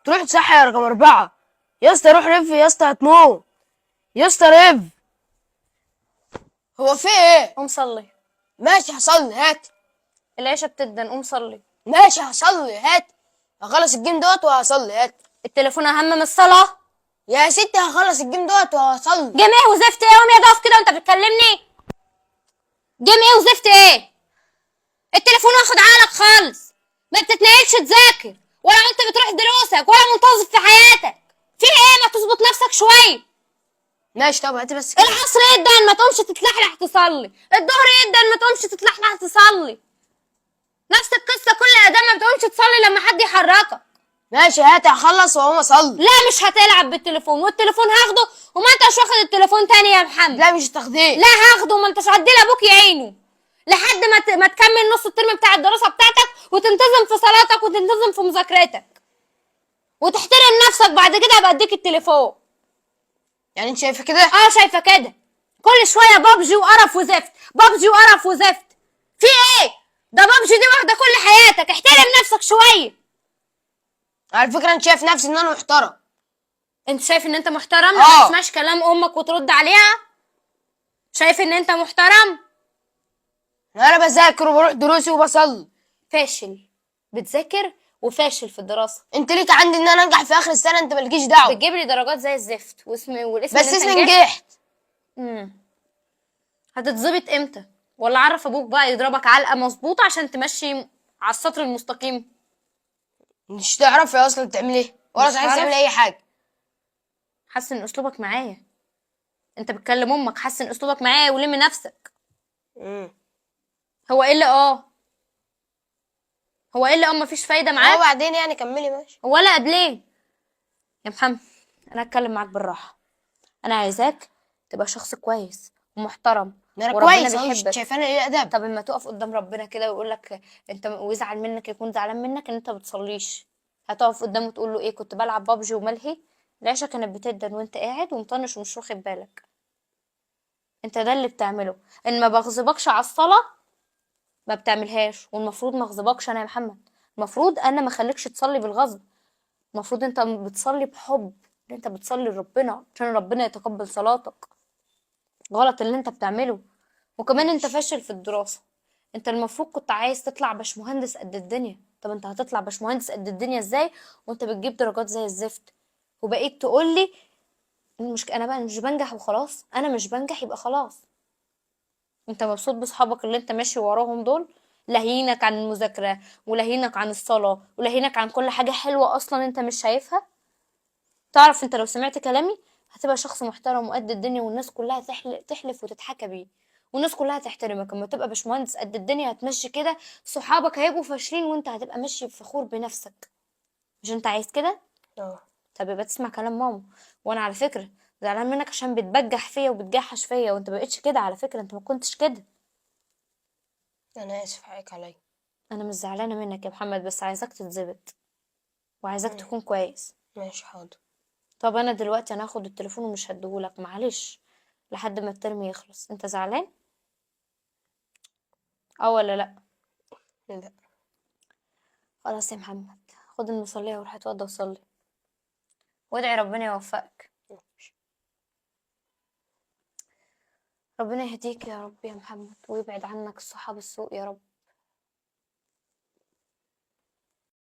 تروح تصحي يا رقم 4. يا اسطى روح رف يا اسطى هتموت. يا اسطى رف. هو في ايه؟ قوم صلي. ماشي هصلي هات. العشاء بتدن، قوم صلي. ماشي هصلي هات. هخلص الجيم دوت وهصلي هات. التليفون اهم من الصلاه؟ يا ستي هخلص الجيم دوت وهصلي. جميع وزفت ايه؟ قوم يا ضعف كده وانت بتكلمني. جميع وزفت ايه؟ التليفون واخد عقلك خالص، ما بتتنقلش تذاكر ولا انت بتروح دروسك ولا منتظم في حياتك. في ايه؟ ما تظبط نفسك شويه. ماشي طب هاتي بس كده. العصر يدن ما تقومش تتلحلح تصلي، الظهر يدن ما تقومش تتلحلح تصلي. نفس القصه كل ادام ما بتقومش تصلي لما حد يحركك. ماشي هاتي هخلص واقوم اصلي. لا مش هتلعب بالتليفون، والتليفون هاخده وما انتش واخد التليفون تاني يا محمد. لا مش تاخديه. لا هاخده، ما انتش عدي ابوك يعينه لحد ما تكمل نص الترم بتاع الدراسه بتاعتك وتنتظم في صلاتك وتنتظم في مذاكرتك وتحترم نفسك. بعد كده ابقى اديك التليفون. يعني انت شايفه كده؟ اه شايفه كده. كل شويه بابجي وقرف وزفت، بابجي وقرف وزفت. في ايه؟ ده بابجي دي واخده كل حياتك، احترم نفسك شويه. على فكره انت شايف نفسي ان انا محترم. انت شايف ان انت محترم؟ اه. ما تسمعش كلام امك وترد عليها؟ شايف ان انت محترم؟ انا بذاكر وبروح دروسي وبصلي. فاشل بتذاكر وفاشل في الدراسه. انت ليك عندي ان انا انجح في اخر السنه، انت مالكيش دعوه. بتجيب لي درجات زي الزفت والاسم بس اللي انت اسمي نجحت. نجحت. هتتظبط امتى؟ ولا عرف ابوك بقى يضربك علقه مظبوطه عشان تمشي على السطر المستقيم؟ مش تعرفي اصلا تعملي ايه ولا مش تعرفي هعرف. تعملي اي حاجه. حسن اسلوبك معايا. انت بتكلم امك، حسن اسلوبك معايا ولم نفسك. هو ايه اللي هو ايه اللي مفيش فايده معاك؟ بعدين يعني كملي ماشي. ولا قبلين يا محمد. انا هتكلم معاك بالراحه. انا عايزاك تبقى شخص كويس ومحترم ده انا وربنا كويس اهو، مش بيحبك. شايفاني ايه ادب؟ طب اما تقف قدام ربنا كده ويقول لك انت ويزعل منك، يكون زعلان منك ان انت بتصليش، هتقف قدامه تقول له ايه؟ كنت بلعب بابجي وملهي، العيشه كانت بتدن وانت قاعد ومطنش ومش واخد بالك. انت ده اللي بتعمله. ان ما بغضبكش على الصلاه ما بتعملهاش، والمفروض ما اغضبكش انا يا محمد. المفروض انا ما اخليكش تصلي بالغضب. المفروض انت بتصلي بحب، ان انت بتصلي لربنا عشان ربنا يتقبل صلاتك. غلط اللي انت بتعمله. وكمان انت فاشل في الدراسة. انت المفروض كنت عايز تطلع باشمهندس قد الدنيا. طب انت هتطلع باشمهندس قد الدنيا ازاي وانت بتجيب درجات زي الزفت؟ وبقيت تقول لي انا بقى مش بنجح وخلاص. انا مش بنجح يبقى خلاص. انت مبسوط بصحابك اللي انت ماشي وراهم دول؟ لاهينك عن المذاكرة ولاهينك عن الصلاة ولاهينك عن كل حاجة حلوة اصلا انت مش شايفها. تعرف انت لو سمعت كلامي هتبقى شخص محترم وقد الدنيا، والناس كلها تحلف وتتحكى بيه، والناس كلها تحترمك. اما تبقى باشمهندس قد الدنيا هتمشي كده، صحابك هيبقوا فاشلين وانت هتبقى ماشي فخور بنفسك. مش انت عايز كده؟ اه. طب يبقى تسمع كلام ماما. وانا على فكرة زعلان منك عشان بتبجح فيا وبتجحش فيا، وانت مبقتش كده على فكرة، انت ما كنتش كده. انا اسف حقك عليا. انا مش زعلانة منك يا محمد، بس عايزاك تتظبط وعايزاك تكون كويس. ماشي حاضر. طب انا دلوقتي انا هاخد التليفون ومش هديهولك معلش لحد ما الترم يخلص. انت زعلان ولا لا؟ لا. خلاص يا محمد، خد المصلية وروح اتوضى وصلي وادعي ربنا يوفقك. ربنا يهديك يا رب يا محمد ويبعد عنك الصحاب السوء يا رب.